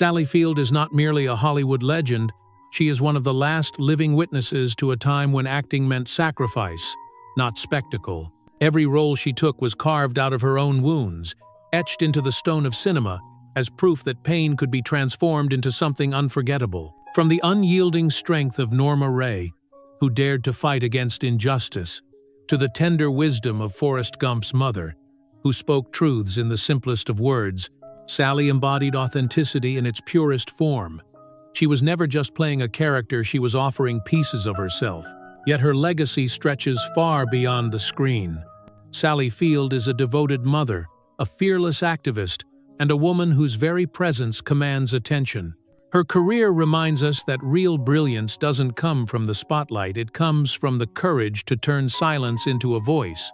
Sally Field is not merely a Hollywood legend, she is one of the last living witnesses to a time when acting meant sacrifice, not spectacle. Every role she took was carved out of her own wounds, etched into the stone of cinema as proof that pain could be transformed into something unforgettable. From the unyielding strength of Norma Ray, who dared to fight against injustice, to the tender wisdom of Forrest Gump's mother, who spoke truths in the simplest of words, Sally embodied authenticity in its purest form. She was never just playing a character, she was offering pieces of herself. Yet her legacy stretches far beyond the screen. Sally Field is a devoted mother, a fearless activist, and a woman whose very presence commands attention. Her career reminds us that real brilliance doesn't come from the spotlight, it comes from the courage to turn silence into a voice,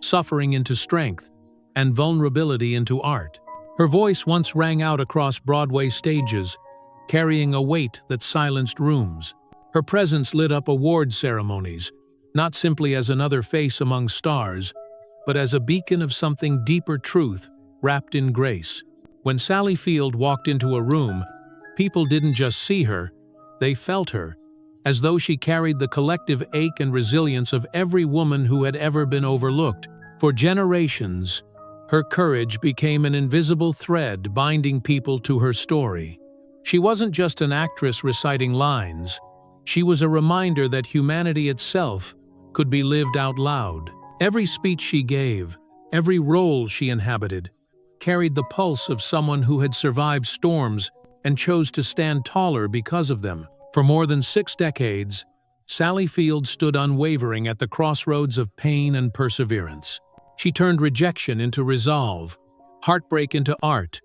suffering into strength, and vulnerability into art. Her voice once rang out across Broadway stages, carrying a weight that silenced rooms. Her presence lit up award ceremonies, not simply as another face among stars, but as a beacon of something deeper truth wrapped in grace. When Sally Field walked into a room, people didn't just see her, they felt her, as though she carried the collective ache and resilience of every woman who had ever been overlooked. For generations, her courage became an invisible thread binding people to her story. She wasn't just an actress reciting lines, she was a reminder that humanity itself could be lived out loud. Every speech she gave, every role she inhabited, carried the pulse of someone who had survived storms and chose to stand taller because of them. For more than 6 decades, Sally Field stood unwavering at the crossroads of pain and perseverance. She turned rejection into resolve, heartbreak into art,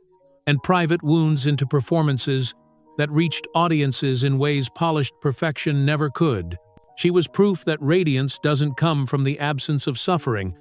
and private wounds into performances that reached audiences in ways polished perfection never could. She was proof that radiance doesn't come from the absence of suffering,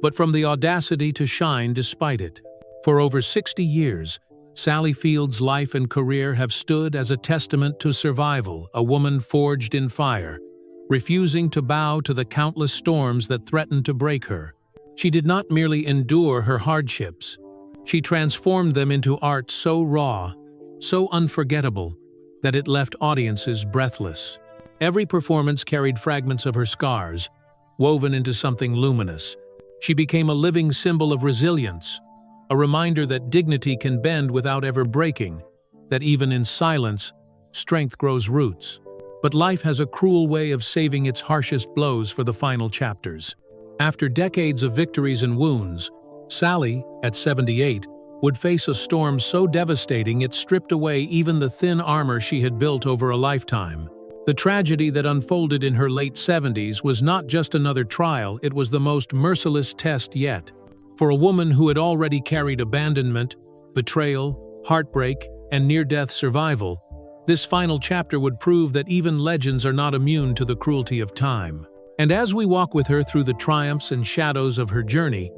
but from the audacity to shine despite it. For over 60 years, Sally Field's life and career have stood as a testament to survival, a woman forged in fire, refusing to bow to the countless storms that threatened to break her. She did not merely endure her hardships, she transformed them into art so raw, so unforgettable, that it left audiences breathless. Every performance carried fragments of her scars, woven into something luminous. She became a living symbol of resilience, a reminder that dignity can bend without ever breaking, that even in silence, strength grows roots. But life has a cruel way of saving its harshest blows for the final chapters. After decades of victories and wounds, Sally, at 78, would face a storm so devastating it stripped away even the thin armor she had built over a lifetime. The tragedy that unfolded in her late 70s was not just another trial, it was the most merciless test yet. For a woman who had already carried abandonment, betrayal, heartbreak, and near-death survival, this final chapter would prove that even legends are not immune to the cruelty of time. And as we walk with her through the triumphs and shadows of her journey,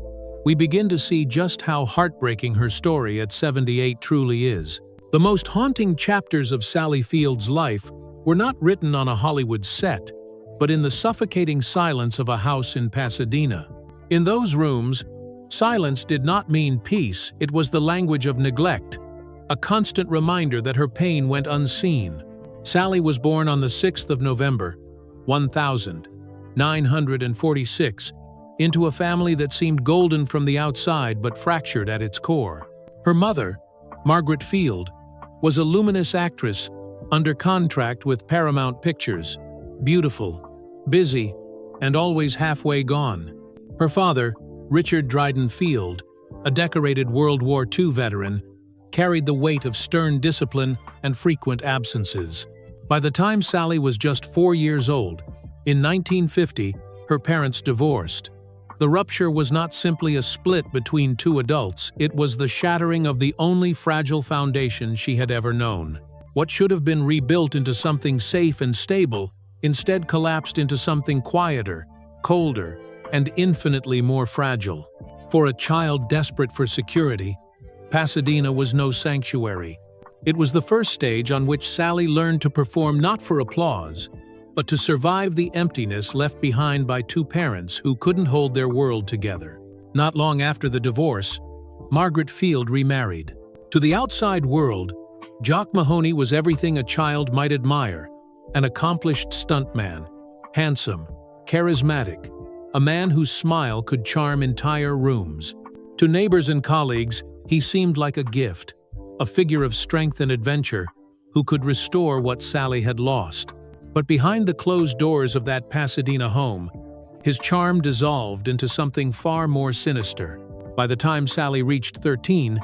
we begin to see just how heartbreaking her story at 78 truly is. The most haunting chapters of Sally Field's life were not written on a Hollywood set, but in the suffocating silence of a house in Pasadena. In those rooms, silence did not mean peace, it was the language of neglect, a constant reminder that her pain went unseen. Sally was born on the 6th of November, 1946, into a family that seemed golden from the outside but fractured at its core. Her mother, Margaret Field, was a luminous actress under contract with Paramount Pictures, beautiful, busy, and always halfway gone. Her father, Richard Dryden Field, a decorated World War II veteran, carried the weight of stern discipline and frequent absences. By the time Sally was just 4 years old, in 1950, her parents divorced. The rupture was not simply a split between two adults, it was the shattering of the only fragile foundation she had ever known. What should have been rebuilt into something safe and stable instead collapsed into something quieter, colder, and infinitely more fragile. For a child desperate for security, Pasadena was no sanctuary. It was the first stage on which Sally learned to perform not for applause, but to survive the emptiness left behind by two parents who couldn't hold their world together. Not long after the divorce, Margaret Field remarried. To the outside world, Jock Mahoney was everything a child might admire: an accomplished stuntman, handsome, charismatic, a man whose smile could charm entire rooms. To neighbors and colleagues, he seemed like a gift, a figure of strength and adventure who could restore what Sally had lost. But behind the closed doors of that Pasadena home, his charm dissolved into something far more sinister. By the time Sally reached 13,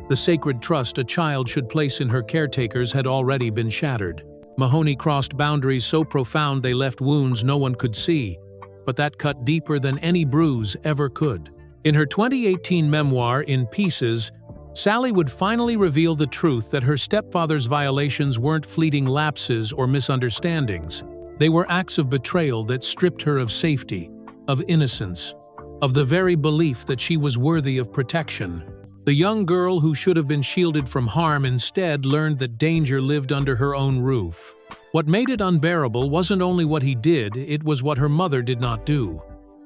the sacred trust a child should place in her caretakers had already been shattered. Mahoney crossed boundaries so profound they left wounds no one could see, but that cut deeper than any bruise ever could. In her 2018 memoir, In Pieces, Sally would finally reveal the truth that her stepfather's violations weren't fleeting lapses or misunderstandings. They were acts of betrayal that stripped her of safety, of innocence, of the very belief that she was worthy of protection. The young girl who should have been shielded from harm instead learned that danger lived under her own roof. What made it unbearable wasn't only what he did, it was what her mother did not do.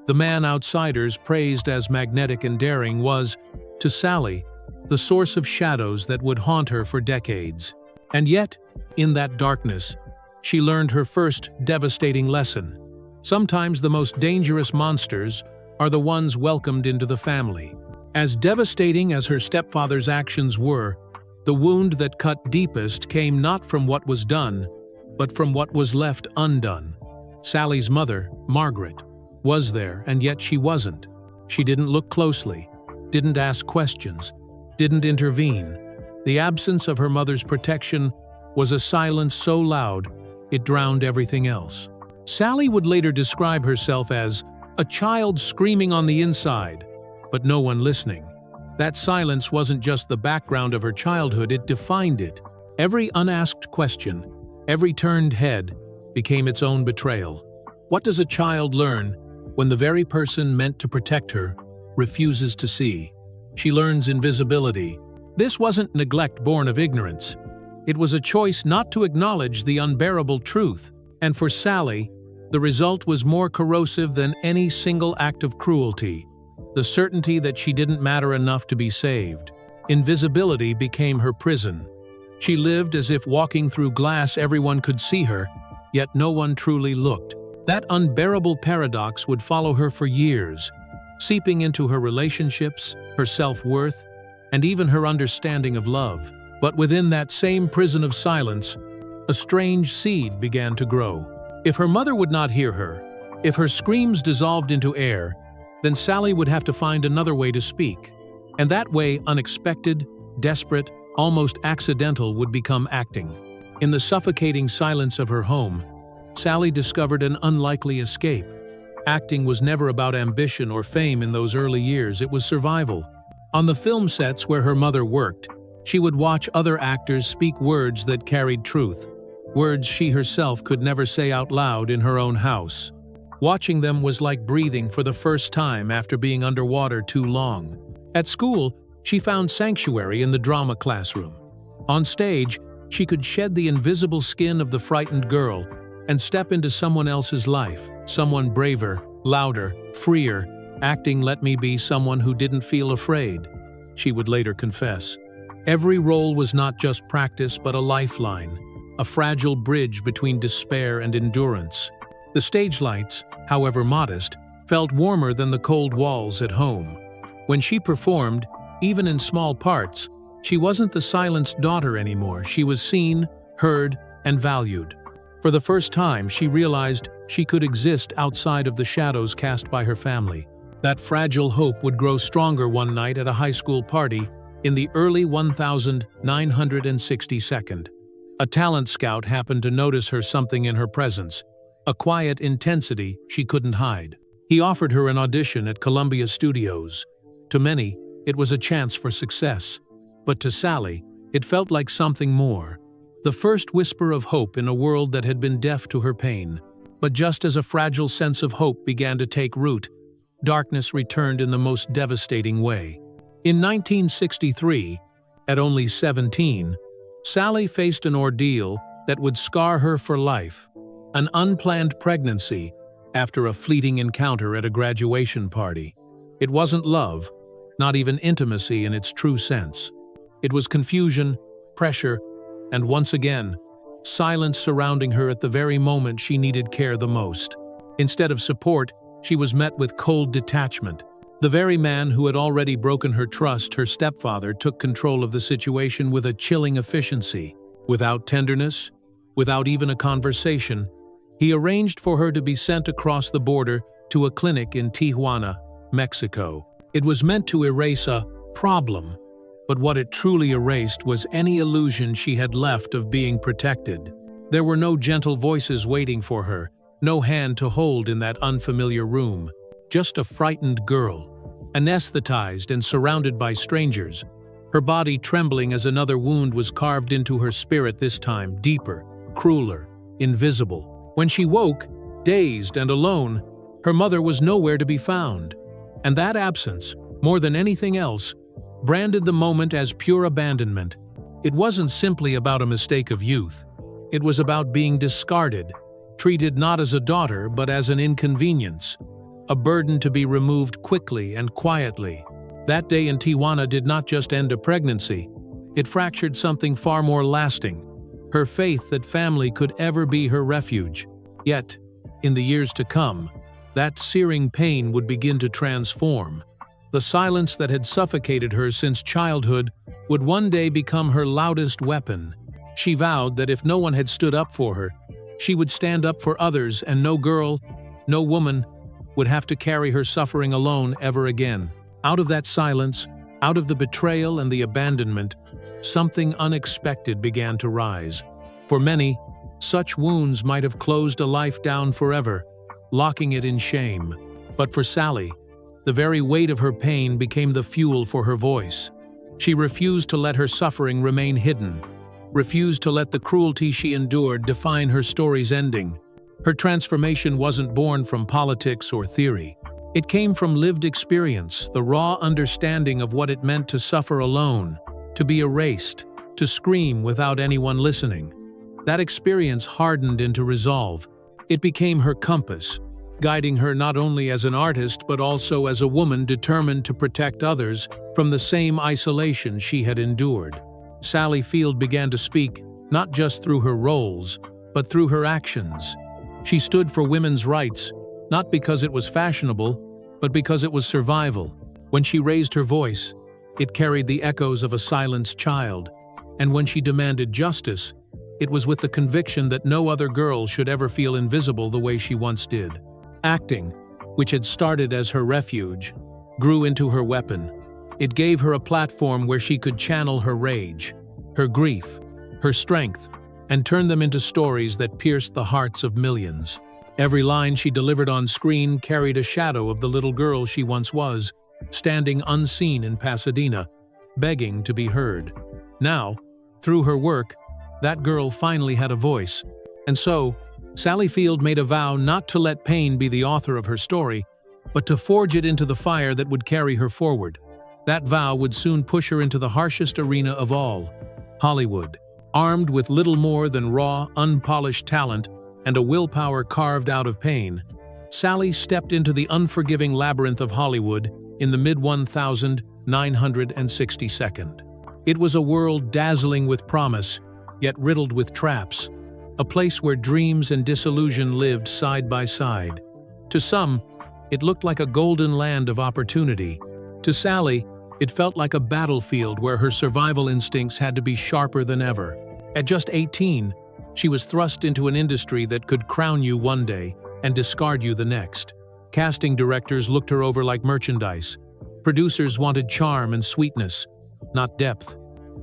The man outsiders praised as magnetic and daring was, to Sally, the source of shadows that would haunt her for decades. And yet, in that darkness, she learned her first devastating lesson. Sometimes the most dangerous monsters are the ones welcomed into the family. As devastating as her stepfather's actions were, the wound that cut deepest came not from what was done, but from what was left undone. Sally's mother, Margaret, was there, and yet she wasn't. She didn't look closely, didn't ask questions, didn't intervene. The absence of her mother's protection was a silence so loud it drowned everything else. Sally would later describe herself as a child screaming on the inside, but no one listening. That silence wasn't just the background of her childhood, it defined it. Every unasked question, every turned head, became its own betrayal. What does a child learn when the very person meant to protect her refuses to see? She learns invisibility. This wasn't neglect born of ignorance. It was a choice not to acknowledge the unbearable truth. And for Sally, the result was more corrosive than any single act of cruelty: the certainty that she didn't matter enough to be saved. Invisibility became her prison. She lived as if walking through glass everyone could see her, yet no one truly looked. That unbearable paradox would follow her for years, seeping into her relationships, her self-worth, and even her understanding of love. But within that same prison of silence, a strange seed began to grow. If her mother would not hear her, if her screams dissolved into air, then Sally would have to find another way to speak. And that way, unexpected, desperate, almost accidental, would become acting. In the suffocating silence of her home, Sally discovered an unlikely escape. Acting was never about ambition or fame in those early years, it was survival. On the film sets where her mother worked, she would watch other actors speak words that carried truth, words she herself could never say out loud in her own house. Watching them was like breathing for the first time after being underwater too long. At school, she found sanctuary in the drama classroom. On stage, she could shed the invisible skin of the frightened girl and step into someone else's life, someone braver, louder, freer. Acting let me be someone who didn't feel afraid, she would later confess. Every role was not just practice but a lifeline, a fragile bridge between despair and endurance. The stage lights, however modest, felt warmer than the cold walls at home. When she performed, even in small parts, she wasn't the silenced daughter anymore. She was seen, heard, and valued. For the first time, she realized she could exist outside of the shadows cast by her family. That fragile hope would grow stronger one night at a high school party in the early 1962nd. A talent scout happened to notice something in her presence, a quiet intensity she couldn't hide. He offered her an audition at Columbia Studios. To many, it was a chance for success. But to Sally, it felt like something more. The first whisper of hope in a world that had been deaf to her pain. But just as a fragile sense of hope began to take root, darkness returned in the most devastating way. In 1963, at only 17, Sally faced an ordeal that would scar her for life. An unplanned pregnancy after a fleeting encounter at a graduation party. It wasn't love, not even intimacy in its true sense. It was confusion, pressure, And once again, silence surrounding her at the very moment she needed care the most. Instead of support, she was met with cold detachment. The very man who had already broken her trust, her stepfather, took control of the situation with a chilling efficiency. Without tenderness, without even a conversation, he arranged for her to be sent across the border to a clinic in Tijuana, Mexico. It was meant to erase a problem, but what it truly erased was any illusion she had left of being protected. There were no gentle voices waiting for her, no hand to hold in that unfamiliar room, just a frightened girl, anesthetized and surrounded by strangers, her body trembling as another wound was carved into her spirit, this time deeper, crueler, invisible. When she woke, dazed and alone, her mother was nowhere to be found. And that absence, more than anything else, branded the moment as pure abandonment. It wasn't simply about a mistake of youth. It was about being discarded, treated not as a daughter but as an inconvenience, a burden to be removed quickly and quietly. That day in Tijuana did not just end a pregnancy, it fractured something far more lasting, her faith that family could ever be her refuge. Yet, in the years to come, that searing pain would begin to transform. The silence that had suffocated her since childhood would one day become her loudest weapon. She vowed that if no one had stood up for her, she would stand up for others, and no girl, no woman, would have to carry her suffering alone ever again. Out of that silence, out of the betrayal and the abandonment, something unexpected began to rise. For many, such wounds might have closed a life down forever, locking it in shame. But for Sally, the very weight of her pain became the fuel for her voice. She refused to let her suffering remain hidden, refused to let the cruelty she endured define her story's ending. Her transformation wasn't born from politics or theory. It came from lived experience, the raw understanding of what it meant to suffer alone, to be erased, to scream without anyone listening. That experience hardened into resolve. It became her compass, guiding her not only as an artist but also as a woman determined to protect others from the same isolation she had endured. Sally Field began to speak, not just through her roles, but through her actions. She stood for women's rights, not because it was fashionable, but because it was survival. When she raised her voice, it carried the echoes of a silenced child, and when she demanded justice, it was with the conviction that no other girl should ever feel invisible the way she once did. Acting, which had started as her refuge, grew into her weapon. It gave her a platform where she could channel her rage, her grief, her strength, and turn them into stories that pierced the hearts of millions. Every line she delivered on screen carried a shadow of the little girl she once was, standing unseen in Pasadena, begging to be heard. Now, through her work, that girl finally had a voice. And so, Sally Field made a vow not to let pain be the author of her story, but to forge it into the fire that would carry her forward. That vow would soon push her into the harshest arena of all, Hollywood. Armed with little more than raw, unpolished talent and a willpower carved out of pain, Sally stepped into the unforgiving labyrinth of Hollywood in the mid-1962nd. It was a world dazzling with promise, yet riddled with traps, a place where dreams and disillusion lived side by side. To some, it looked like a golden land of opportunity. To Sally, it felt like a battlefield where her survival instincts had to be sharper than ever. At just 18, she was thrust into an industry that could crown you one day and discard you the next. Casting directors looked her over like merchandise. Producers wanted charm and sweetness, not depth.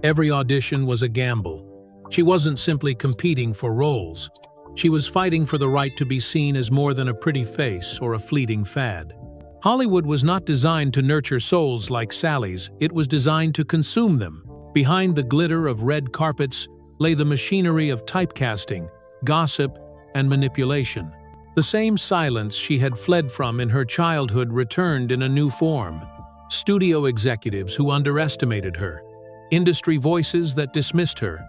Every audition was a gamble. She wasn't simply competing for roles. She was fighting for the right to be seen as more than a pretty face or a fleeting fad. Hollywood was not designed to nurture souls like Sally's, it was designed to consume them. Behind the glitter of red carpets lay the machinery of typecasting, gossip, and manipulation. The same silence she had fled from in her childhood returned in a new form. Studio executives who underestimated her, industry voices that dismissed her,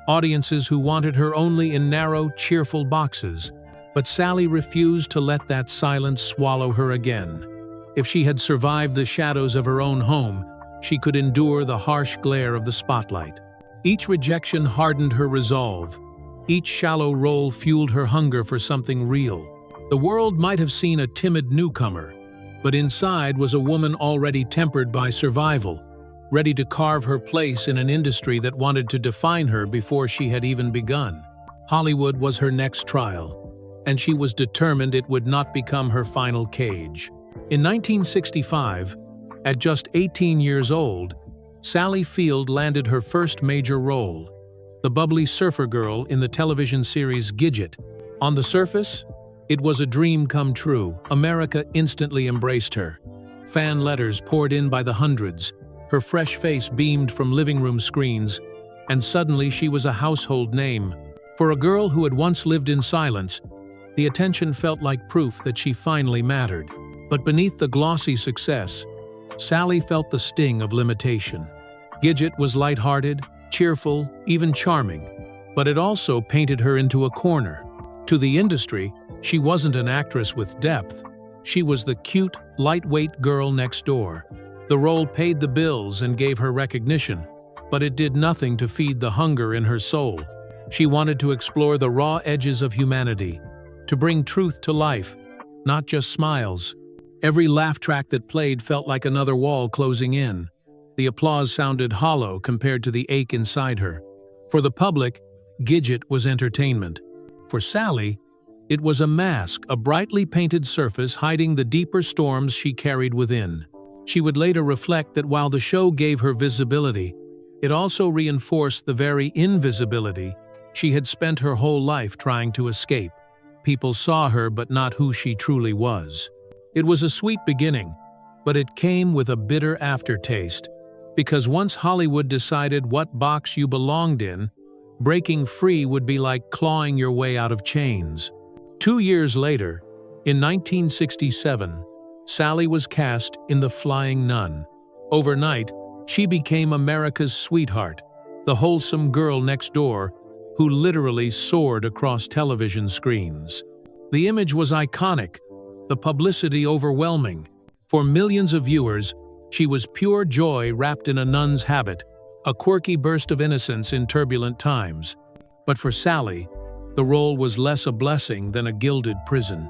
audiences who wanted her only in narrow, cheerful boxes. But Sally refused to let that silence swallow her again. If she had survived the shadows of her own home, she could endure the harsh glare of the spotlight. Each rejection hardened her resolve. Each shallow role fueled her hunger for something real. The world might have seen a timid newcomer, but inside was a woman already tempered by survival, ready to carve her place in an industry that wanted to define her before she had even begun. Hollywood was her next trial, and she was determined it would not become her final cage. In 1965, at just 18 years old, Sally Field landed her first major role, the bubbly surfer girl in the television series Gidget. On the surface, it was a dream come true. America instantly embraced her. Fan letters poured in by the hundreds. Her fresh face beamed from living room screens, and suddenly she was a household name. For a girl who had once lived in silence, the attention felt like proof that she finally mattered. But beneath the glossy success, Sally felt the sting of limitation. Gidget was lighthearted, cheerful, even charming, but it also painted her into a corner. To the industry, she wasn't an actress with depth. She was the cute, lightweight girl next door. The role paid the bills and gave her recognition, but it did nothing to feed the hunger in her soul. She wanted to explore the raw edges of humanity, to bring truth to life, not just smiles. Every laugh track that played felt like another wall closing in. The applause sounded hollow compared to the ache inside her. For the public, Gidget was entertainment. For Sally, it was a mask, a brightly painted surface hiding the deeper storms she carried within. She would later reflect that while the show gave her visibility, it also reinforced the very invisibility she had spent her whole life trying to escape. People saw her but not who she truly was. It was a sweet beginning, but it came with a bitter aftertaste, because once Hollywood decided what box you belonged in, breaking free would be like clawing your way out of chains. 2 years later, in 1967, Sally was cast in The Flying Nun. Overnight, she became America's sweetheart, the wholesome girl next door who literally soared across television screens. The image was iconic, the publicity overwhelming. For millions of viewers, she was pure joy wrapped in a nun's habit, a quirky burst of innocence in turbulent times. But for Sally, the role was less a blessing than a gilded prison.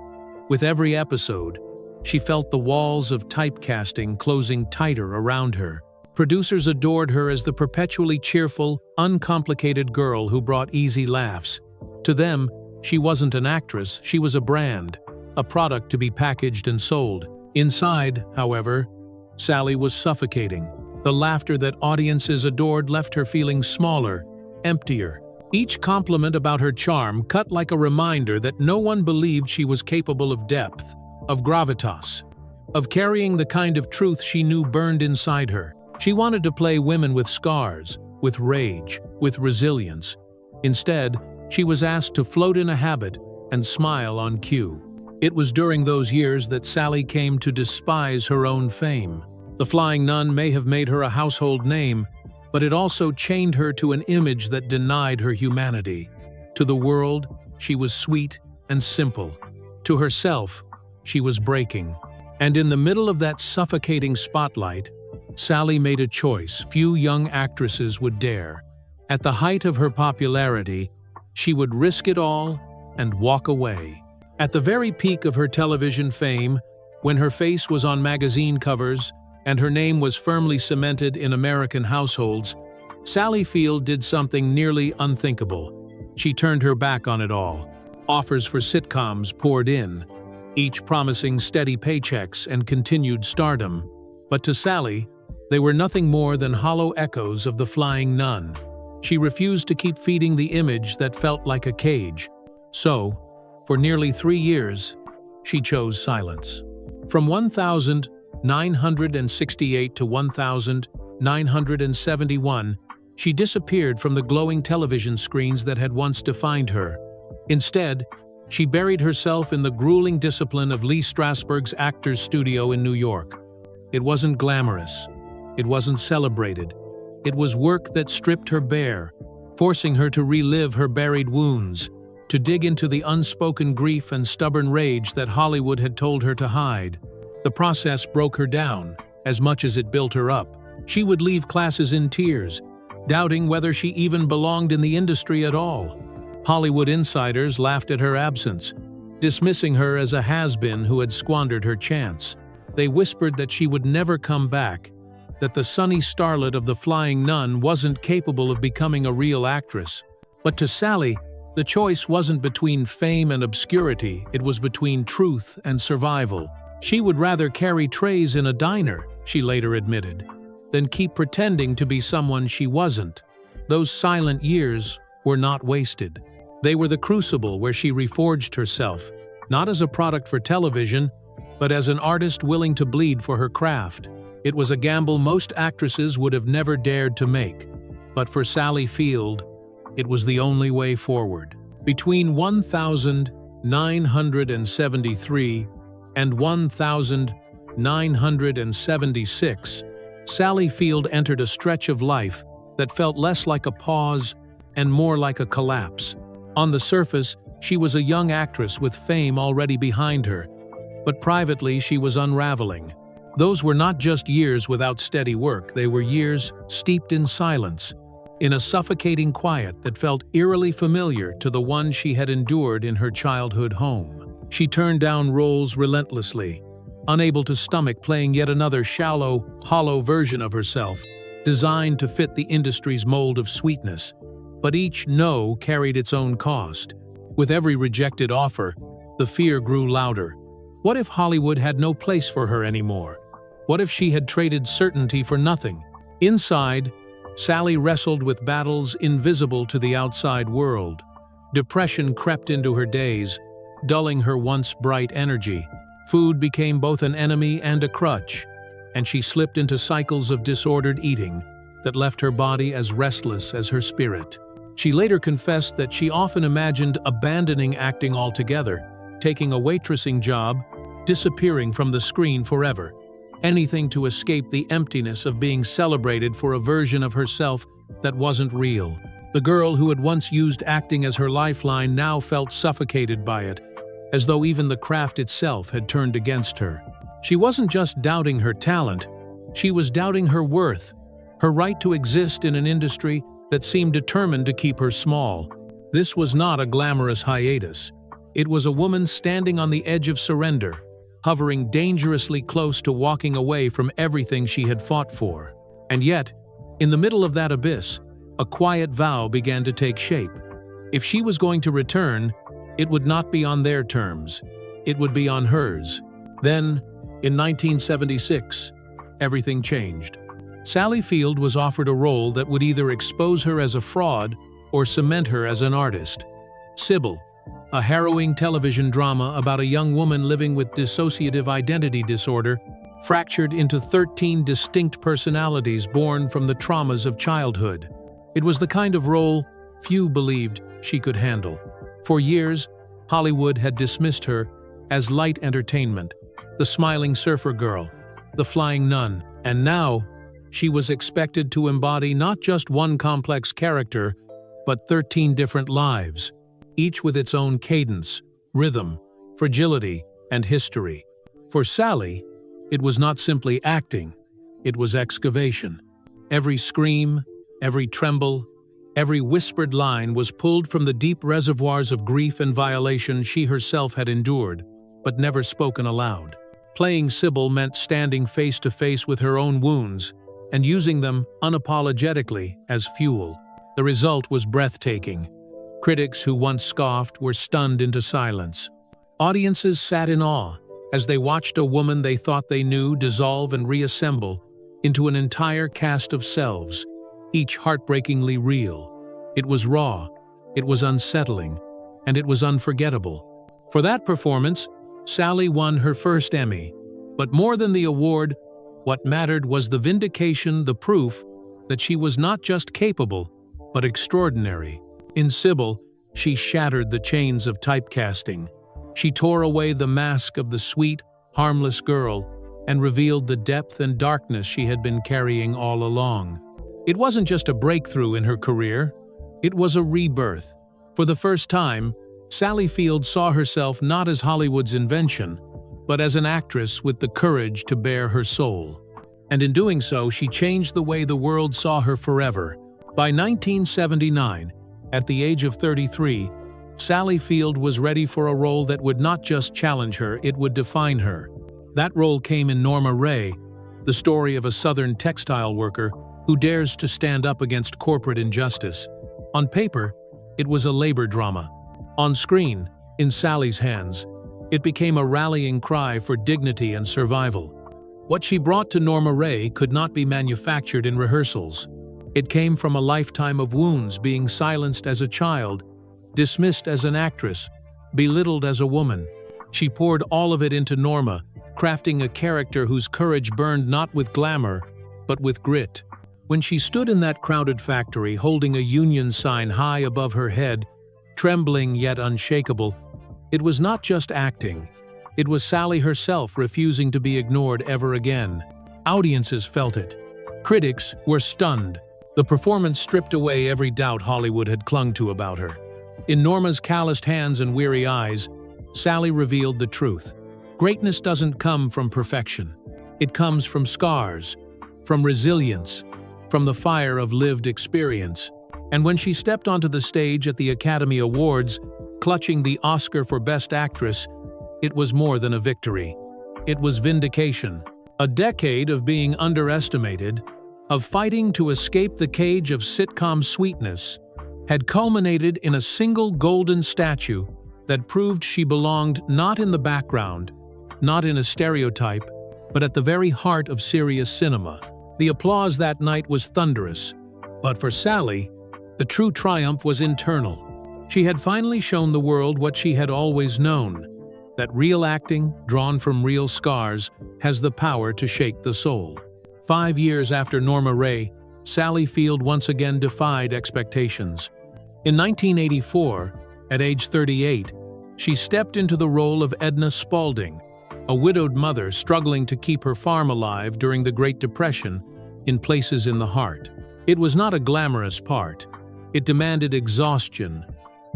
With every episode, she felt the walls of typecasting closing tighter around her. Producers adored her as the perpetually cheerful, uncomplicated girl who brought easy laughs. To them, she wasn't an actress, she was a brand, a product to be packaged and sold. Inside, however, Sally was suffocating. The laughter that audiences adored left her feeling smaller, emptier. Each compliment about her charm cut like a reminder that no one believed she was capable of depth, of gravitas, of carrying the kind of truth she knew burned inside her. She wanted to play women with scars, with rage, with resilience. Instead, she was asked to float in a habit and smile on cue. It was during those years that Sally came to despise her own fame. The Flying Nun may have made her a household name, but it also chained her to an image that denied her humanity. To the world, she was sweet and simple. To herself, she was breaking. And in the middle of that suffocating spotlight, Sally made a choice few young actresses would dare. At the height of her popularity, she would risk it all and walk away. At the very peak of her television fame, when her face was on magazine covers and her name was firmly cemented in American households, Sally Field did something nearly unthinkable. She turned her back on it all. Offers for sitcoms poured in, each promising steady paychecks and continued stardom. But to Sally, they were nothing more than hollow echoes of The Flying Nun. She refused to keep feeding the image that felt like a cage. So, for nearly 3 years, she chose silence. From 1968 to 1971, she disappeared from the glowing television screens that had once defined her. Instead, she buried herself in the grueling discipline of Lee Strasberg's Actors Studio in New York. It wasn't glamorous. It wasn't celebrated. It was work that stripped her bare, forcing her to relive her buried wounds, to dig into the unspoken grief and stubborn rage that Hollywood had told her to hide. The process broke her down, as much as it built her up. She would leave classes in tears, doubting whether she even belonged in the industry at all. Hollywood insiders laughed at her absence, dismissing her as a has-been who had squandered her chance. They whispered that she would never come back, that the sunny starlet of The Flying Nun wasn't capable of becoming a real actress. But to Sally, the choice wasn't between fame and obscurity, it was between truth and survival. She would rather carry trays in a diner, she later admitted, than keep pretending to be someone she wasn't. Those silent years were not wasted. They were the crucible where she reforged herself, not as a product for television, but as an artist willing to bleed for her craft. It was a gamble most actresses would have never dared to make. But for Sally Field, it was the only way forward. Between 1973 and 1976, Sally Field entered a stretch of life that felt less like a pause and more like a collapse. On the surface, she was a young actress with fame already behind her, but privately she was unraveling. Those were not just years without steady work, they were years steeped in silence, in a suffocating quiet that felt eerily familiar to the one she had endured in her childhood home. She turned down roles relentlessly, unable to stomach playing yet another shallow, hollow version of herself, designed to fit the industry's mold of sweetness. But each no carried its own cost. With every rejected offer, the fear grew louder. What if Hollywood had no place for her anymore? What if she had traded certainty for nothing? Inside, Sally wrestled with battles invisible to the outside world. Depression crept into her days, dulling her once bright energy. Food became both an enemy and a crutch, and she slipped into cycles of disordered eating that left her body as restless as her spirit. She later confessed that she often imagined abandoning acting altogether, taking a waitressing job, disappearing from the screen forever. Anything to escape the emptiness of being celebrated for a version of herself that wasn't real. The girl who had once used acting as her lifeline now felt suffocated by it, as though even the craft itself had turned against her. She wasn't just doubting her talent, she was doubting her worth, her right to exist in an industry that seemed determined to keep her small. This was not a glamorous hiatus. It was a woman standing on the edge of surrender, hovering dangerously close to walking away from everything she had fought for. And yet, in the middle of that abyss, a quiet vow began to take shape. If she was going to return, it would not be on their terms. It would be on hers. Then, in 1976, everything changed. Sally Field was offered a role that would either expose her as a fraud or cement her as an artist. Sybil, a harrowing television drama about a young woman living with dissociative identity disorder, fractured into 13 distinct personalities born from the traumas of childhood. It was the kind of role few believed she could handle. For years, Hollywood had dismissed her as light entertainment, the smiling surfer girl, the flying nun, and now she was expected to embody not just one complex character, but 13 different lives, each with its own cadence, rhythm, fragility, and history. For Sally, it was not simply acting, it was excavation. Every scream, every tremble, every whispered line was pulled from the deep reservoirs of grief and violation she herself had endured, but never spoken aloud. Playing Sybil meant standing face to face with her own wounds and using them unapologetically as fuel. The result was breathtaking. Critics who once scoffed were stunned into silence. Audiences sat in awe as they watched a woman they thought they knew dissolve and reassemble into an entire cast of selves, each heartbreakingly real. It was raw, it was unsettling, and it was unforgettable. For that performance, Sally won her first Emmy. But more than the award, what mattered was the vindication, the proof that she was not just capable, but extraordinary. In Sybil, she shattered the chains of typecasting. She tore away the mask of the sweet, harmless girl and revealed the depth and darkness she had been carrying all along. It wasn't just a breakthrough in her career, it was a rebirth. For the first time, Sally Field saw herself not as Hollywood's invention, but as an actress with the courage to bare her soul. And in doing so, she changed the way the world saw her forever. By 1979, at the age of 33, Sally Field was ready for a role that would not just challenge her, it would define her. That role came in Norma Rae, the story of a Southern textile worker who dares to stand up against corporate injustice. On paper, it was a labor drama. On screen, in Sally's hands, it became a rallying cry for dignity and survival. What she brought to Norma Rae could not be manufactured in rehearsals. It came from a lifetime of wounds, being silenced as a child, dismissed as an actress, belittled as a woman. She poured all of it into Norma, crafting a character whose courage burned not with glamour, but with grit. When she stood in that crowded factory, holding a union sign high above her head, trembling yet unshakable, it was not just acting. It was Sally herself refusing to be ignored ever again. Audiences felt it. Critics were stunned. The performance stripped away every doubt Hollywood had clung to about her. In Norma's calloused hands and weary eyes, Sally revealed the truth. Greatness doesn't come from perfection. It comes from scars, from resilience, from the fire of lived experience. And when she stepped onto the stage at the Academy Awards, clutching the Oscar for Best Actress, it was more than a victory. It was vindication. A decade of being underestimated, of fighting to escape the cage of sitcom sweetness, had culminated in a single golden statue that proved she belonged not in the background, not in a stereotype, but at the very heart of serious cinema. The applause that night was thunderous, but for Sally, the true triumph was internal. She had finally shown the world what she had always known, that real acting, drawn from real scars, has the power to shake the soul. 5 years after Norma Rae, Sally Field once again defied expectations. In 1984, at age 38, she stepped into the role of Edna Spaulding, a widowed mother struggling to keep her farm alive during the Great Depression in Places in the Heart. It was not a glamorous part. It demanded exhaustion,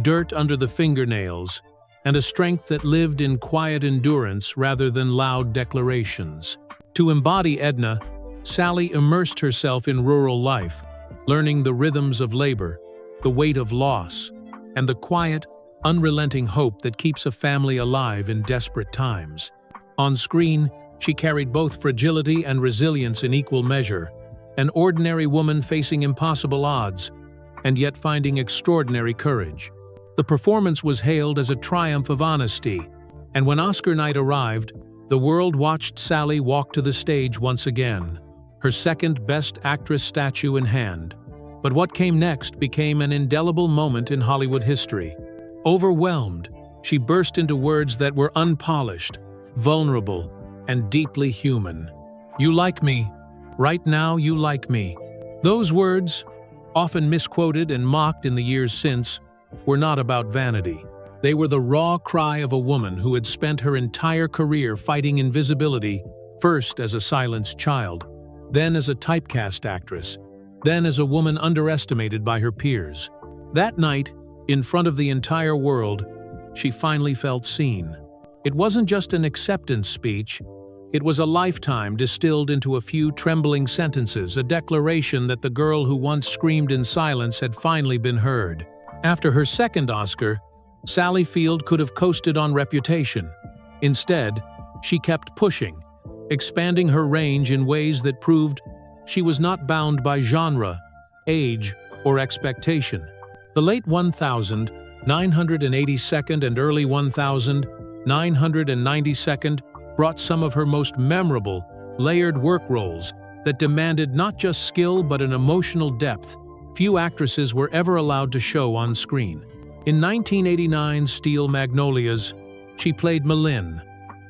dirt under the fingernails, and a strength that lived in quiet endurance rather than loud declarations. To embody Edna, Sally immersed herself in rural life, learning the rhythms of labor, the weight of loss, and the quiet, unrelenting hope that keeps a family alive in desperate times. On screen, she carried both fragility and resilience in equal measure, an ordinary woman facing impossible odds, and yet finding extraordinary courage. The performance was hailed as a triumph of honesty, and when Oscar night arrived, the world watched Sally walk to the stage once again, her second Best Actress statue in hand. But what came next became an indelible moment in Hollywood history. Overwhelmed, she burst into words that were unpolished, vulnerable, and deeply human. "You like me. Right now you like me." Those words, often misquoted and mocked in the years since, were not about vanity. They were the raw cry of a woman who had spent her entire career fighting invisibility, first as a silenced child, then as a typecast actress, then as a woman underestimated by her peers. That night, in front of the entire world, she finally felt seen. It wasn't just an acceptance speech, it was a lifetime distilled into a few trembling sentences, a declaration that the girl who once screamed in silence had finally been heard. After her second Oscar, Sally Field could have coasted on reputation. Instead, she kept pushing, expanding her range in ways that proved she was not bound by genre, age, or expectation. The late 1982nd and early 1992nd brought some of her most memorable, layered work roles that demanded not just skill but an emotional depth few actresses were ever allowed to show on screen. In 1989's Steel Magnolias, she played Malin,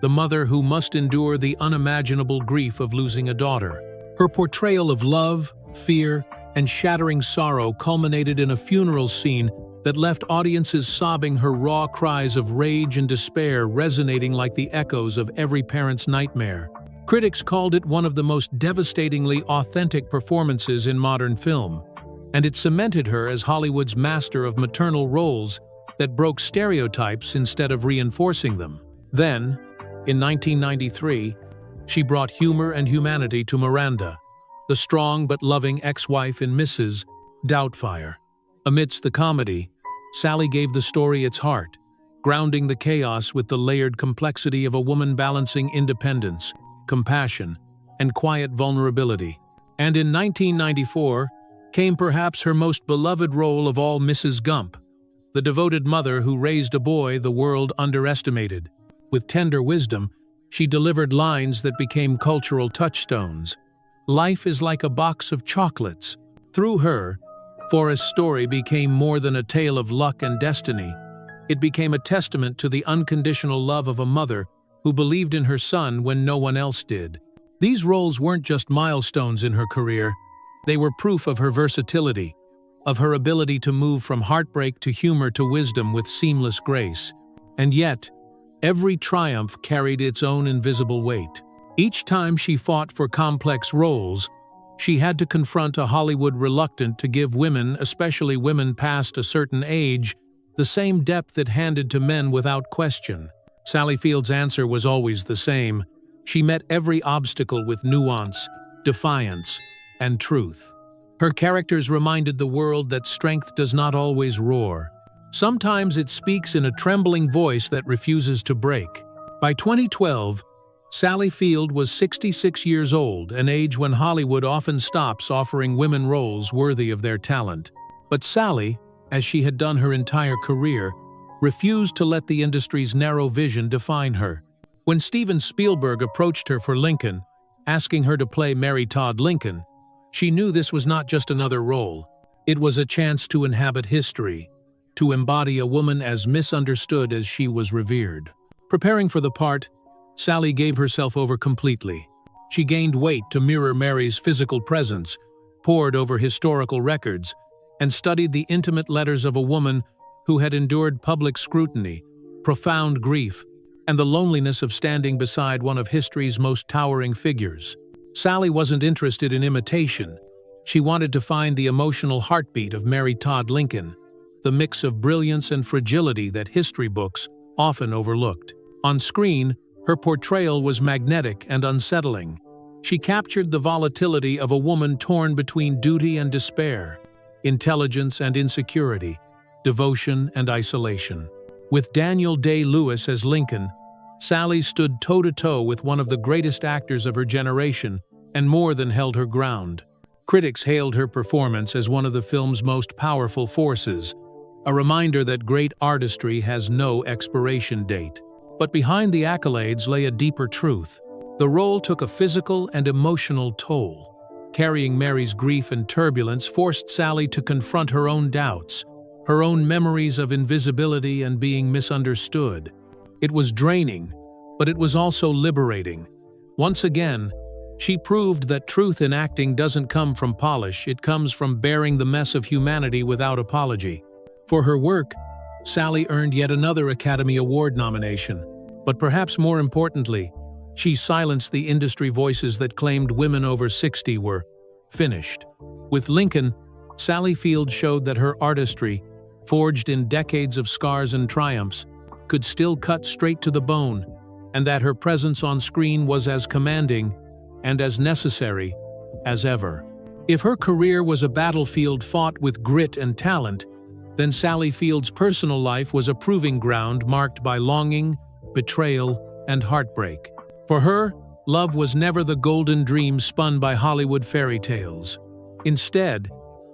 the mother who must endure the unimaginable grief of losing a daughter. Her portrayal of love, fear, and shattering sorrow culminated in a funeral scene that left audiences sobbing, her raw cries of rage and despair resonating like the echoes of every parent's nightmare. Critics called it one of the most devastatingly authentic performances in modern film, and it cemented her as Hollywood's master of maternal roles that broke stereotypes instead of reinforcing them. Then, in 1993, she brought humor and humanity to Miranda, the strong but loving ex-wife in Mrs. Doubtfire. Amidst the comedy, Sally gave the story its heart, grounding the chaos with the layered complexity of a woman balancing independence, compassion, and quiet vulnerability. And in 1994 came perhaps her most beloved role of all, Mrs. Gump, the devoted mother who raised a boy the world underestimated. With tender wisdom, she delivered lines that became cultural touchstones. Life is like a box of chocolates. Through her, Forrest's story became more than a tale of luck and destiny. It became a testament to the unconditional love of a mother who believed in her son when no one else did. These roles weren't just milestones in her career, they were proof of her versatility, of her ability to move from heartbreak to humor to wisdom with seamless grace. And yet, every triumph carried its own invisible weight. Each time she fought for complex roles, she had to confront a Hollywood reluctant to give women, especially women past a certain age, the same depth it handed to men without question. Sally Field's answer was always the same. She met every obstacle with nuance, defiance, and truth. Her characters reminded the world that strength does not always roar. Sometimes it speaks in a trembling voice that refuses to break. By 2012, Sally Field was 66 years old, an age when Hollywood often stops offering women roles worthy of their talent. But Sally, as she had done her entire career, refused to let the industry's narrow vision define her. When Steven Spielberg approached her for Lincoln, asking her to play Mary Todd Lincoln, she knew this was not just another role. It was a chance to inhabit history, to embody a woman as misunderstood as she was revered. Preparing for the part, Sally gave herself over completely. She gained weight to mirror Mary's physical presence, pored over historical records, and studied the intimate letters of a woman who had endured public scrutiny, profound grief, and the loneliness of standing beside one of history's most towering figures. Sally wasn't interested in imitation. She wanted to find the emotional heartbeat of Mary Todd Lincoln, the mix of brilliance and fragility that history books often overlooked. On screen, her portrayal was magnetic and unsettling. She captured the volatility of a woman torn between duty and despair, intelligence and insecurity, devotion and isolation. With Daniel Day-Lewis as Lincoln, Sally stood toe-to-toe with one of the greatest actors of her generation and more than held her ground. Critics hailed her performance as one of the film's most powerful forces, a reminder that great artistry has no expiration date. But behind the accolades lay a deeper truth. The role took a physical and emotional toll. Carrying Mary's grief and turbulence forced Sally to confront her own doubts, her own memories of invisibility and being misunderstood. It was draining, but it was also liberating. Once again, she proved that truth in acting doesn't come from polish, it comes from bearing the mess of humanity without apology. For her work, Sally earned yet another Academy Award nomination. But perhaps more importantly, she silenced the industry voices that claimed women over 60 were finished. With Lincoln, Sally Field showed that her artistry, forged in decades of scars and triumphs, could still cut straight to the bone, and that her presence on screen was as commanding and as necessary as ever. If her career was a battlefield fought with grit and talent, then Sally Field's personal life was a proving ground marked by longing, betrayal, and heartbreak. For her, love was never the golden dream spun by Hollywood fairy tales. Instead,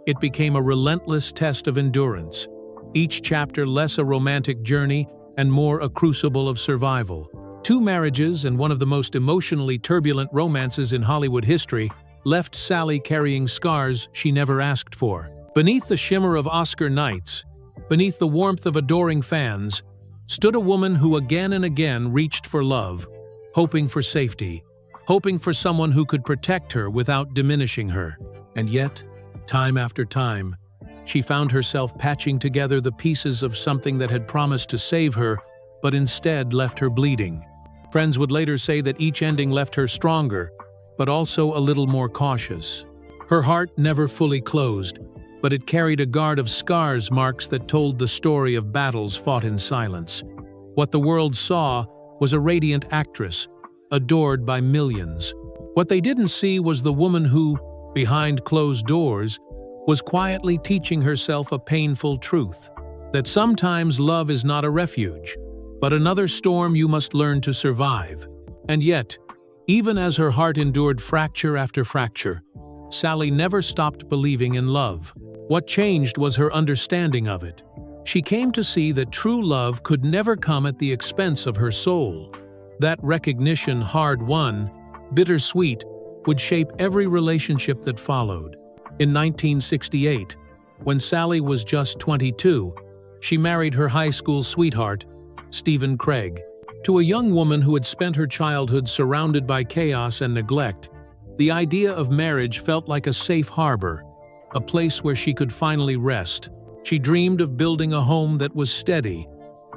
it became a relentless test of endurance, each chapter less a romantic journey and more a crucible of survival. 2 marriages and one of the most emotionally turbulent romances in Hollywood history left Sally carrying scars she never asked for. Beneath the shimmer of Oscar nights, beneath the warmth of adoring fans, stood a woman who again and again reached for love, hoping for safety, hoping for someone who could protect her without diminishing her. And yet, time after time, she found herself patching together the pieces of something that had promised to save her, but instead left her bleeding. Friends would later say that each ending left her stronger, but also a little more cautious. Her heart never fully closed, but it carried a guard of scars marks that told the story of battles fought in silence. What the world saw was a radiant actress, adored by millions. What they didn't see was the woman who, behind closed doors, was quietly teaching herself a painful truth: that sometimes love is not a refuge, but another storm you must learn to survive. And yet, even as her heart endured fracture after fracture, Sally never stopped believing in love. What changed was her understanding of it. She came to see that true love could never come at the expense of her soul. That recognition, hard-won, bittersweet, would shape every relationship that followed. In 1968, when Sally was just 22, she married her high school sweetheart, Stephen Craig. To a young woman who had spent her childhood surrounded by chaos and neglect, the idea of marriage felt like a safe harbor, a place where she could finally rest. She dreamed of building a home that was steady,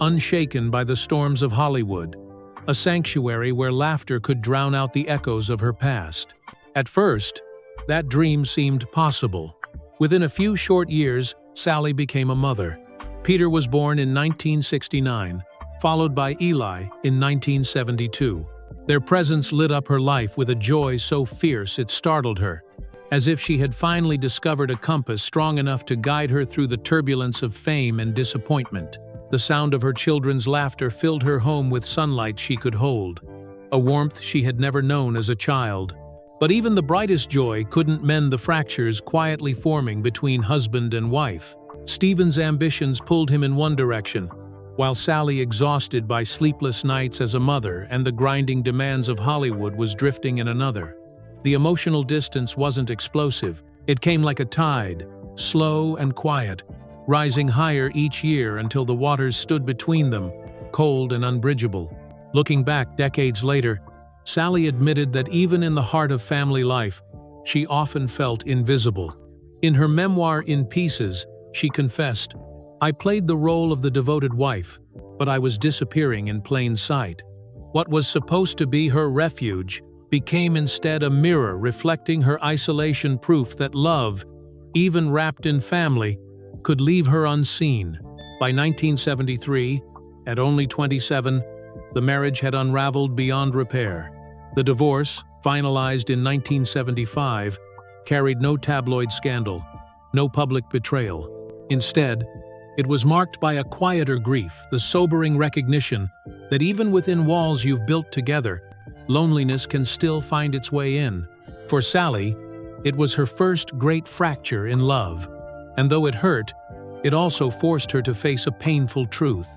unshaken by the storms of Hollywood, a sanctuary where laughter could drown out the echoes of her past. At first, that dream seemed possible. Within a few short years, Sally became a mother. Peter was born in 1969, followed by Eli in 1972. Their presence lit up her life with a joy so fierce it startled her, as if she had finally discovered a compass strong enough to guide her through the turbulence of fame and disappointment. The sound of her children's laughter filled her home with sunlight she could hold, a warmth she had never known as a child. But even the brightest joy couldn't mend the fractures quietly forming between husband and wife. Stephen's ambitions pulled him in one direction, while Sally, exhausted by sleepless nights as a mother and the grinding demands of Hollywood, was drifting in another. The emotional distance wasn't explosive. It came like a tide, slow and quiet, rising higher each year until the waters stood between them, cold and unbridgeable. Looking back decades later, Sally admitted that even in the heart of family life, she often felt invisible. In her memoir In Pieces, she confessed, "I played the role of the devoted wife, but I was disappearing in plain sight." What was supposed to be her refuge became instead a mirror reflecting her isolation, proof that love, even wrapped in family, could leave her unseen. By 1973, at only 27, the marriage had unraveled beyond repair. The divorce, finalized in 1975, carried no tabloid scandal, no public betrayal. Instead, it was marked by a quieter grief, the sobering recognition that even within walls you've built together, loneliness can still find its way in. For Sally, it was her first great fracture in love, and though it hurt, it also forced her to face a painful truth.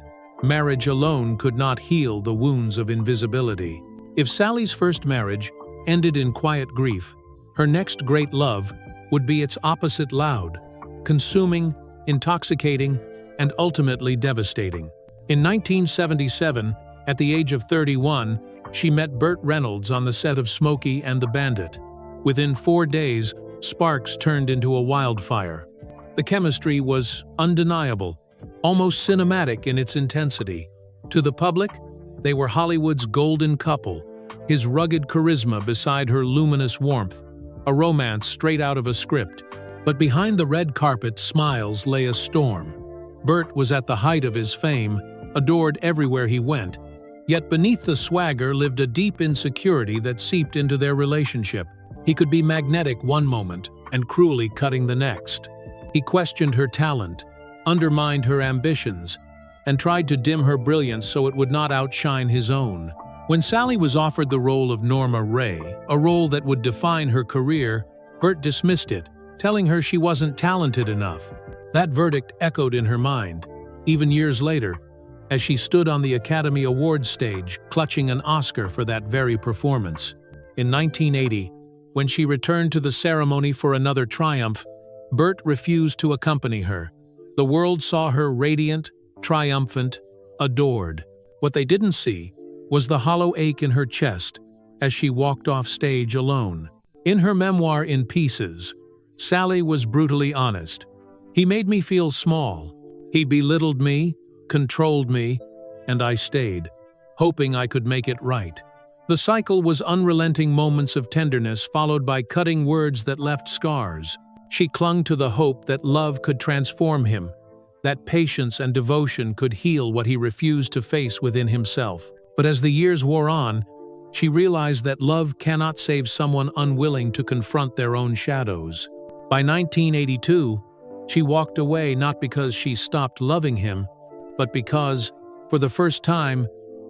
Marriage alone could not heal the wounds of invisibility. If Sally's first marriage ended in quiet grief, her next great love would be its opposite: loud, consuming, intoxicating, and ultimately devastating. In 1977, at the age of 31, she met Burt Reynolds on the set of Smokey and the Bandit. Within 4 days, sparks turned into a wildfire. The chemistry was undeniable, almost cinematic in its intensity. To the public, they were Hollywood's golden couple, his rugged charisma beside her luminous warmth, a romance straight out of a script. But behind the red carpet smiles lay a storm. Burt was at the height of his fame, adored everywhere he went, yet beneath the swagger lived a deep insecurity that seeped into their relationship. He could be magnetic one moment and cruelly cutting the next. He questioned her talent, undermined her ambitions, and tried to dim her brilliance so it would not outshine his own. When Sally was offered the role of Norma Ray, a role that would define her career, Burt dismissed it, telling her she wasn't talented enough. That verdict echoed in her mind, even years later, as she stood on the Academy Awards stage, clutching an Oscar for that very performance. In 1980, when she returned to the ceremony for another triumph, Burt refused to accompany her. The world saw her radiant, triumphant, adored. What they didn't see was the hollow ache in her chest as she walked off stage alone. In her memoir In Pieces, Sally was brutally honest. "He made me feel small. He belittled me, controlled me, and I stayed, hoping I could make it right." The cycle was unrelenting moments of tenderness followed by cutting words that left scars. She clung to the hope that love could transform him, that patience and devotion could heal what he refused to face within himself. But as the years wore on, she realized that love cannot save someone unwilling to confront their own shadows. By 1982, she walked away not because she stopped loving him, but because, for the first time,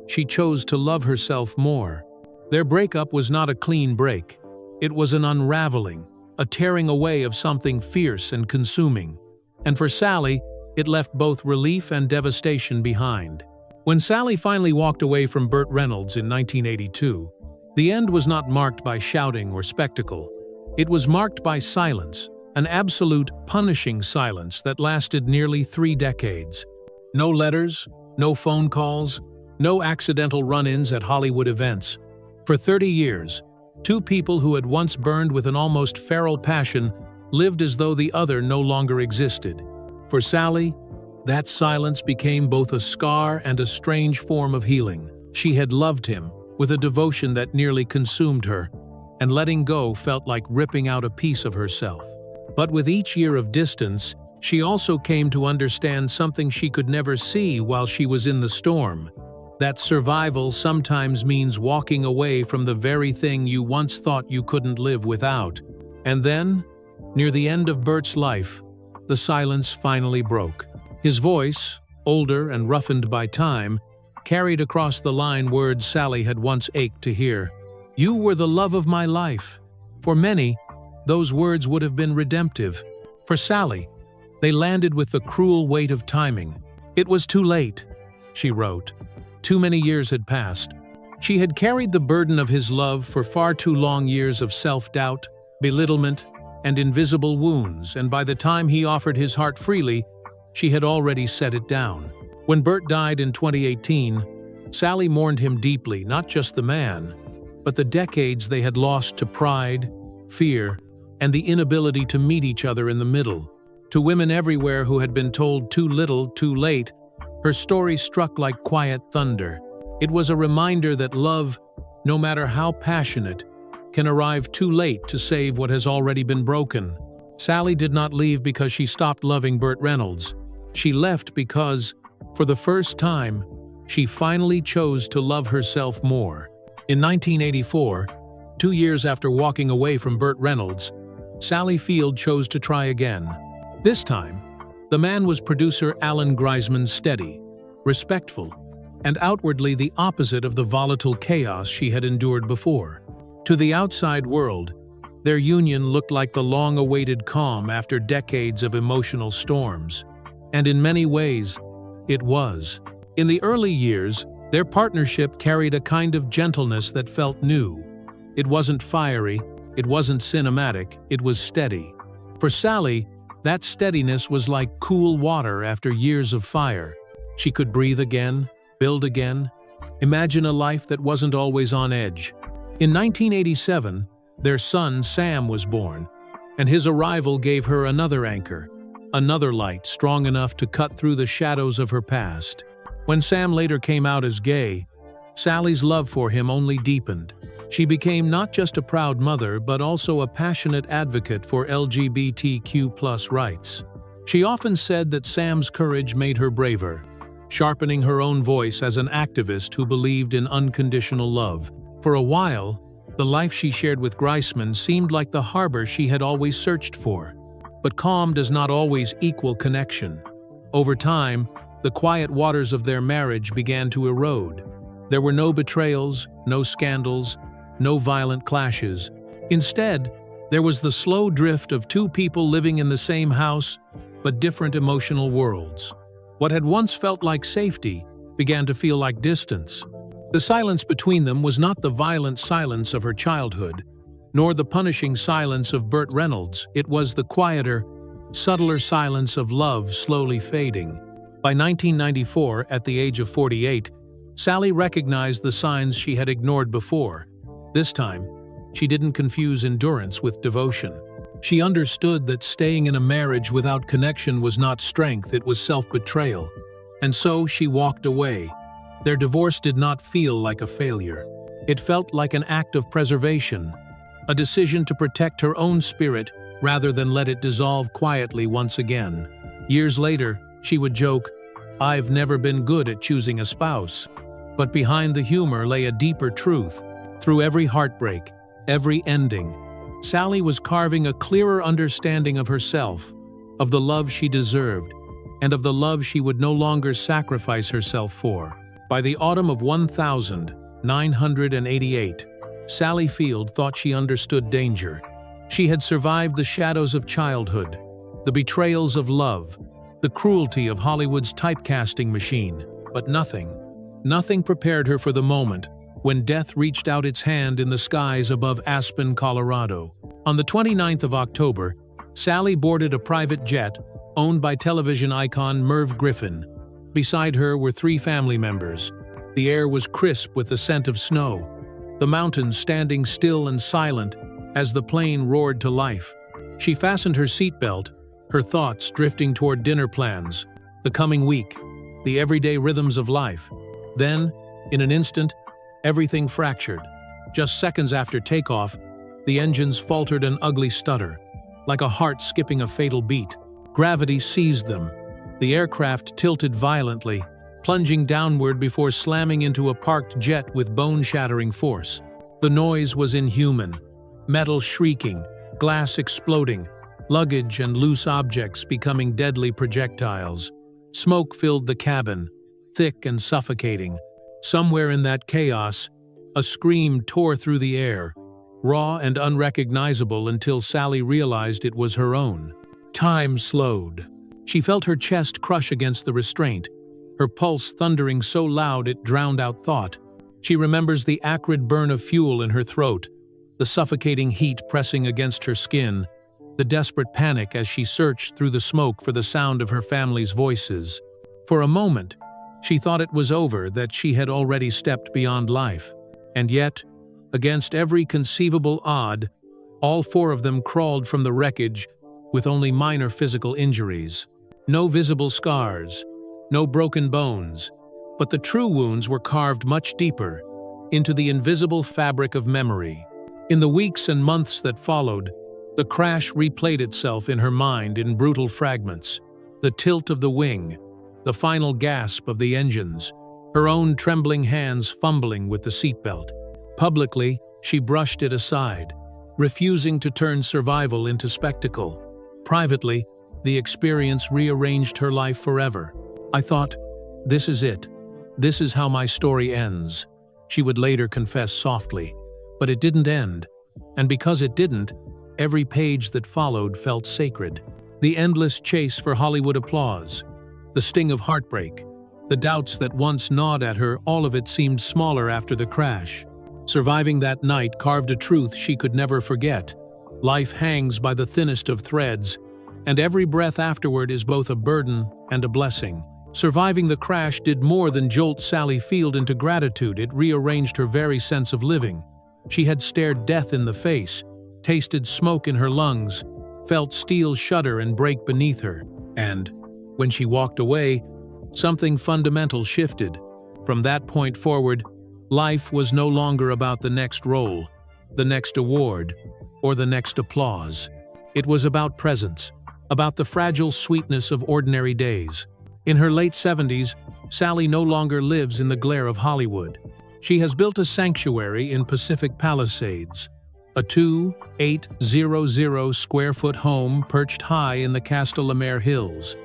she chose to love herself more. Their breakup was not a clean break. It was an unraveling, a tearing away of something fierce and consuming. And for Sally, it left both relief and devastation behind. When Sally finally walked away from Burt Reynolds in 1982, the end was not marked by shouting or spectacle. It was marked by silence, an absolute, punishing silence that lasted nearly 3 decades. No letters, no phone calls, no accidental run-ins at Hollywood events. For 30 years, two people who had once burned with an almost feral passion lived as though the other no longer existed. For Sally, that silence became both a scar and a strange form of healing. She had loved him with a devotion that nearly consumed her, and letting go felt like ripping out a piece of herself. But with each year of distance, she also came to understand something she could never see while she was in the storm. That survival sometimes means walking away from the very thing you once thought you couldn't live without. And then, near the end of Burt's life, the silence finally broke. His voice, older and roughened by time, carried across the line words Sally had once ached to hear. "You were the love of my life." For many, those words would have been redemptive. For Sally, they landed with the cruel weight of timing. "It was too late," she wrote. Too many years had passed. She had carried the burden of his love for far too long, years of self-doubt, belittlement, and invisible wounds, and by the time he offered his heart freely, she had already set it down. When Burt died in 2018, Sally mourned him deeply, not just the man, but the decades they had lost to pride, fear, and the inability to meet each other in the middle. To women everywhere who had been told too little, too late, her story struck like quiet thunder. It was a reminder that love, no matter how passionate, can arrive too late to save what has already been broken. Sally did not leave because she stopped loving Burt Reynolds. She left because, for the first time, she finally chose to love herself more. In 1984, 2 years after walking away from Burt Reynolds, Sally Field chose to try again. This time, the man was producer Alan Greisman's steady, respectful, and outwardly the opposite of the volatile chaos she had endured before. To the outside world, their union looked like the long-awaited calm after decades of emotional storms. And in many ways, it was. In the early years, their partnership carried a kind of gentleness that felt new. It wasn't fiery, it wasn't cinematic, it was steady. For Sally, that steadiness was like cool water after years of fire. She could breathe again, build again, imagine a life that wasn't always on edge. In 1987, their son Sam was born, and his arrival gave her another anchor, another light strong enough to cut through the shadows of her past. When Sam later came out as gay, Sally's love for him only deepened. She became not just a proud mother, but also a passionate advocate for LGBTQ+ rights. She often said that Sam's courage made her braver, sharpening her own voice as an activist who believed in unconditional love. For a while, the life she shared with Greisman seemed like the harbor she had always searched for. But calm does not always equal connection. Over time, the quiet waters of their marriage began to erode. There were no betrayals, no scandals, no violent clashes. Instead, there was the slow drift of two people living in the same house, but different emotional worlds. What had once felt like safety began to feel like distance. The silence between them was not the violent silence of her childhood, nor the punishing silence of Burt Reynolds. It was the quieter, subtler silence of love slowly fading. By 1994, at the age of 48, Sally recognized the signs she had ignored before. This time, she didn't confuse endurance with devotion. She understood that staying in a marriage without connection was not strength, it was self-betrayal. And so she walked away. Their divorce did not feel like a failure. It felt like an act of preservation, a decision to protect her own spirit rather than let it dissolve quietly once again. Years later, she would joke, "I've never been good at choosing a spouse." But behind the humor lay a deeper truth. Through every heartbreak, every ending, Sally was carving a clearer understanding of herself, of the love she deserved, and of the love she would no longer sacrifice herself for. By the autumn of 1988, Sally Field thought she understood danger. She had survived the shadows of childhood, the betrayals of love, the cruelty of Hollywood's typecasting machine. But nothing prepared her for the moment when death reached out its hand in the skies above Aspen, Colorado. On the 29th of October, Sally boarded a private jet owned by television icon Merv Griffin. Beside her were 3 family members. The air was crisp with the scent of snow, the mountains standing still and silent as the plane roared to life. She fastened her seatbelt, her thoughts drifting toward dinner plans, the coming week, the everyday rhythms of life. Then, in an instant, everything fractured. Just seconds after takeoff, the engines faltered an ugly stutter, like a heart skipping a fatal beat. Gravity seized them. The aircraft tilted violently, plunging downward before slamming into a parked jet with bone-shattering force. The noise was inhuman. Metal shrieking, glass exploding, luggage and loose objects becoming deadly projectiles. Smoke filled the cabin, thick and suffocating. Somewhere in that chaos, a scream tore through the air, raw and unrecognizable until Sally realized it was her own. Time slowed. She felt her chest crush against the restraint, her pulse thundering so loud it drowned out thought. She remembers the acrid burn of fuel in her throat, the suffocating heat pressing against her skin, the desperate panic as she searched through the smoke for the sound of her family's voices. For a moment, she thought it was over, that she had already stepped beyond life. And yet, against every conceivable odd, all 4 of them crawled from the wreckage with only minor physical injuries. No visible scars, no broken bones, but the true wounds were carved much deeper, into the invisible fabric of memory. In the weeks and months that followed, the crash replayed itself in her mind in brutal fragments. The tilt of the wing, the final gasp of the engines, her own trembling hands fumbling with the seatbelt. Publicly, she brushed it aside, refusing to turn survival into spectacle. Privately, the experience rearranged her life forever. "I thought, this is it. This is how my story ends," she would later confess softly. But it didn't end. And because it didn't, every page that followed felt sacred. The endless chase for Hollywood applause, the sting of heartbreak, the doubts that once gnawed at her, all of it seemed smaller after the crash. Surviving that night carved a truth she could never forget. Life hangs by the thinnest of threads, and every breath afterward is both a burden and a blessing. Surviving the crash did more than jolt Sally Field into gratitude. It rearranged her very sense of living. She had stared death in the face, tasted smoke in her lungs, felt steel shudder and break beneath her. And, when she walked away, something fundamental shifted. From that point forward, life was no longer about the next role, the next award, or the next applause. It was about presence, about the fragile sweetness of ordinary days. In her late 70s, Sally no longer lives in the glare of Hollywood. She has built a sanctuary in Pacific Palisades, a 2,800 square-foot home perched high in the Castellamare Hills,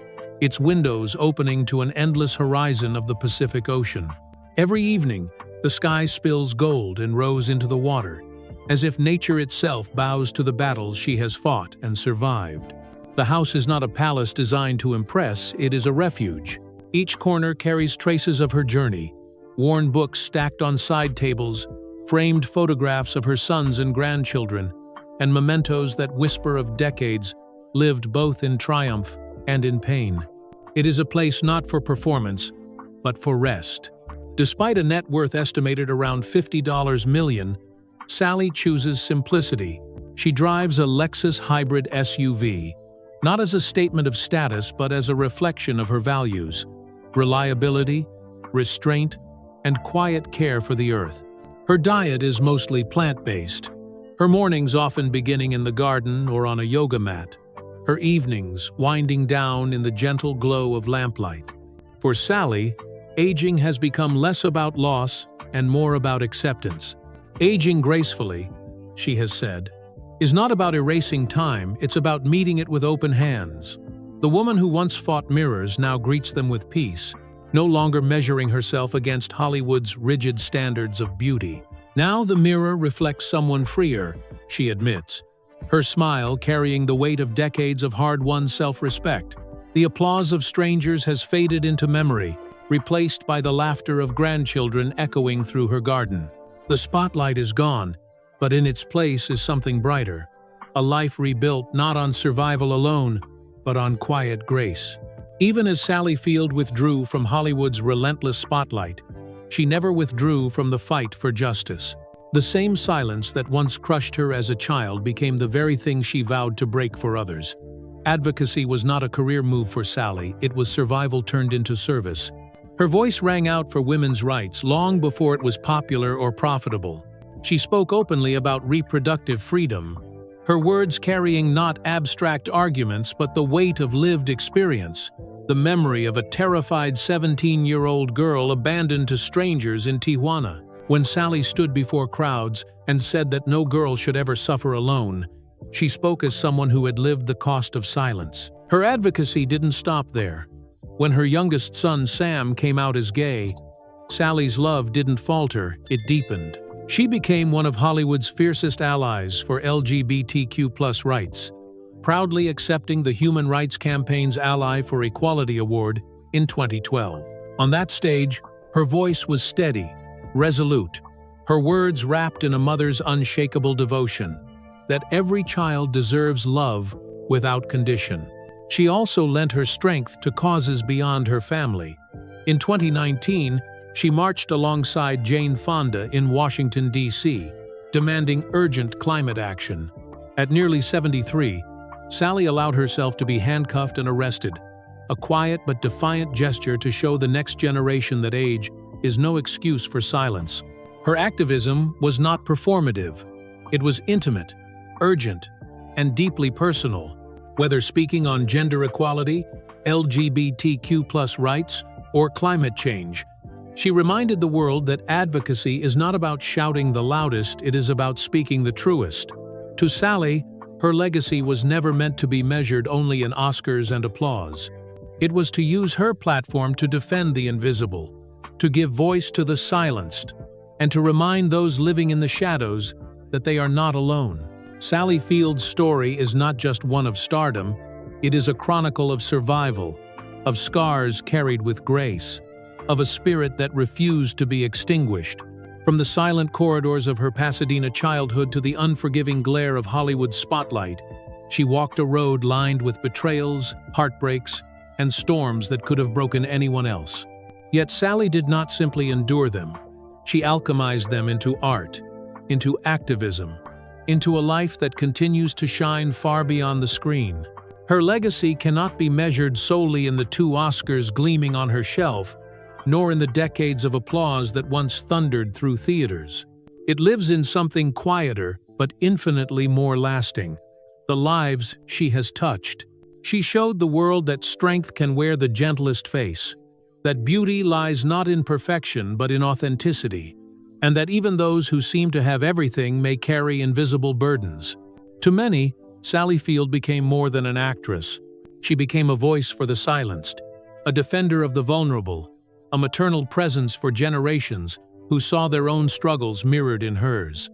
its windows opening to an endless horizon of the Pacific Ocean. Every evening, the sky spills gold and rose into the water, as if nature itself bows to the battles she has fought and survived. The house is not a palace designed to impress, it is a refuge. Each corner carries traces of her journey, worn books stacked on side tables, framed photographs of her sons and grandchildren, and mementos that whisper of decades lived both in triumph and in pain. It is a place not for performance, but for rest. Despite a net worth estimated around $50 million, Sally chooses simplicity. She drives a Lexus hybrid SUV, not as a statement of status but as a reflection of her values: reliability, restraint, and quiet care for the earth. Her diet is mostly plant-based, her mornings often beginning in the garden or on a yoga mat, her evenings winding down in the gentle glow of lamplight. For Sally, aging has become less about loss and more about acceptance. Aging gracefully, she has said, is not about erasing time, it's about meeting it with open hands. The woman who once fought mirrors now greets them with peace, no longer measuring herself against Hollywood's rigid standards of beauty. Now the mirror reflects someone freer, she admits, her smile carrying the weight of decades of hard-won self-respect. The applause of strangers has faded into memory, replaced by the laughter of grandchildren echoing through her garden. The spotlight is gone, but in its place is something brighter, a life rebuilt not on survival alone, but on quiet grace. Even as Sally Field withdrew from Hollywood's relentless spotlight, she never withdrew from the fight for justice. The same silence that once crushed her as a child became the very thing she vowed to break for others. Advocacy was not a career move for Sally, it was survival turned into service. Her voice rang out for women's rights long before it was popular or profitable. She spoke openly about reproductive freedom, her words carrying not abstract arguments but the weight of lived experience, the memory of a terrified 17-year-old girl abandoned to strangers in Tijuana. When Sally stood before crowds and said that no girl should ever suffer alone, she spoke as someone who had lived the cost of silence. Her advocacy didn't stop there. When her youngest son Sam came out as gay, Sally's love didn't falter, it deepened. She became one of Hollywood's fiercest allies for LGBTQ+ rights, proudly accepting the Human Rights Campaign's Ally for Equality Award in 2012. On that stage, her voice was steady, resolute, her words wrapped in a mother's unshakable devotion, that every child deserves love without condition. She also lent her strength to causes beyond her family. In 2019, she marched alongside Jane Fonda in Washington, D.C., demanding urgent climate action. At nearly 73, Sally allowed herself to be handcuffed and arrested, a quiet but defiant gesture to show the next generation that age is no excuse for silence. Her activism was not performative. It was intimate, urgent, and deeply personal. Whether speaking on gender equality, LGBTQ+ rights, or climate change, she reminded the world that advocacy is not about shouting the loudest, it is about speaking the truest. To Sally, her legacy was never meant to be measured only in Oscars and applause. It was to use her platform to defend the invisible, to give voice to the silenced, and to remind those living in the shadows that they are not alone. Sally Field's story is not just one of stardom, it is a chronicle of survival, of scars carried with grace, of a spirit that refused to be extinguished. From the silent corridors of her Pasadena childhood to the unforgiving glare of Hollywood's spotlight, she walked a road lined with betrayals, heartbreaks, and storms that could have broken anyone else. Yet Sally did not simply endure them. She alchemized them into art, into activism, into a life that continues to shine far beyond the screen. Her legacy cannot be measured solely in the 2 Oscars gleaming on her shelf, nor in the decades of applause that once thundered through theaters. It lives in something quieter, but infinitely more lasting: the lives she has touched. She showed the world that strength can wear the gentlest face, that beauty lies not in perfection but in authenticity, and that even those who seem to have everything may carry invisible burdens. To many, Sally Field became more than an actress. She became a voice for the silenced, a defender of the vulnerable, a maternal presence for generations who saw their own struggles mirrored in hers.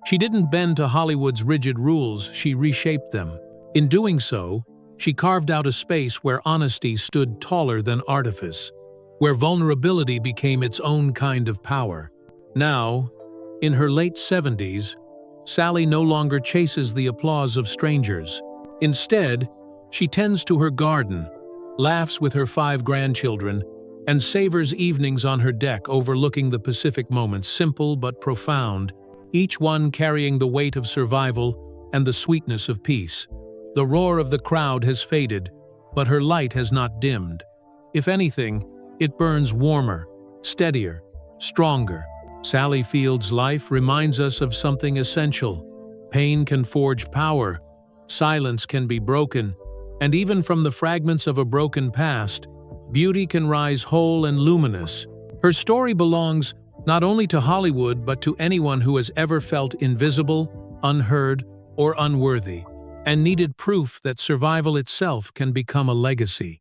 She didn't bend to Hollywood's rigid rules, she reshaped them. In doing so, she carved out a space where honesty stood taller than artifice, where vulnerability became its own kind of power. Now, in her late 70s, Sally no longer chases the applause of strangers. Instead, she tends to her garden, laughs with her 5 grandchildren, and savors evenings on her deck overlooking the Pacific moments, simple but profound, each one carrying the weight of survival and the sweetness of peace. The roar of the crowd has faded, but her light has not dimmed. If anything, it burns warmer, steadier, stronger. Sally Field's life reminds us of something essential. Pain can forge power, silence can be broken, and even from the fragments of a broken past, beauty can rise whole and luminous. Her story belongs not only to Hollywood but to anyone who has ever felt invisible, unheard, or unworthy, and needed proof that survival itself can become a legacy.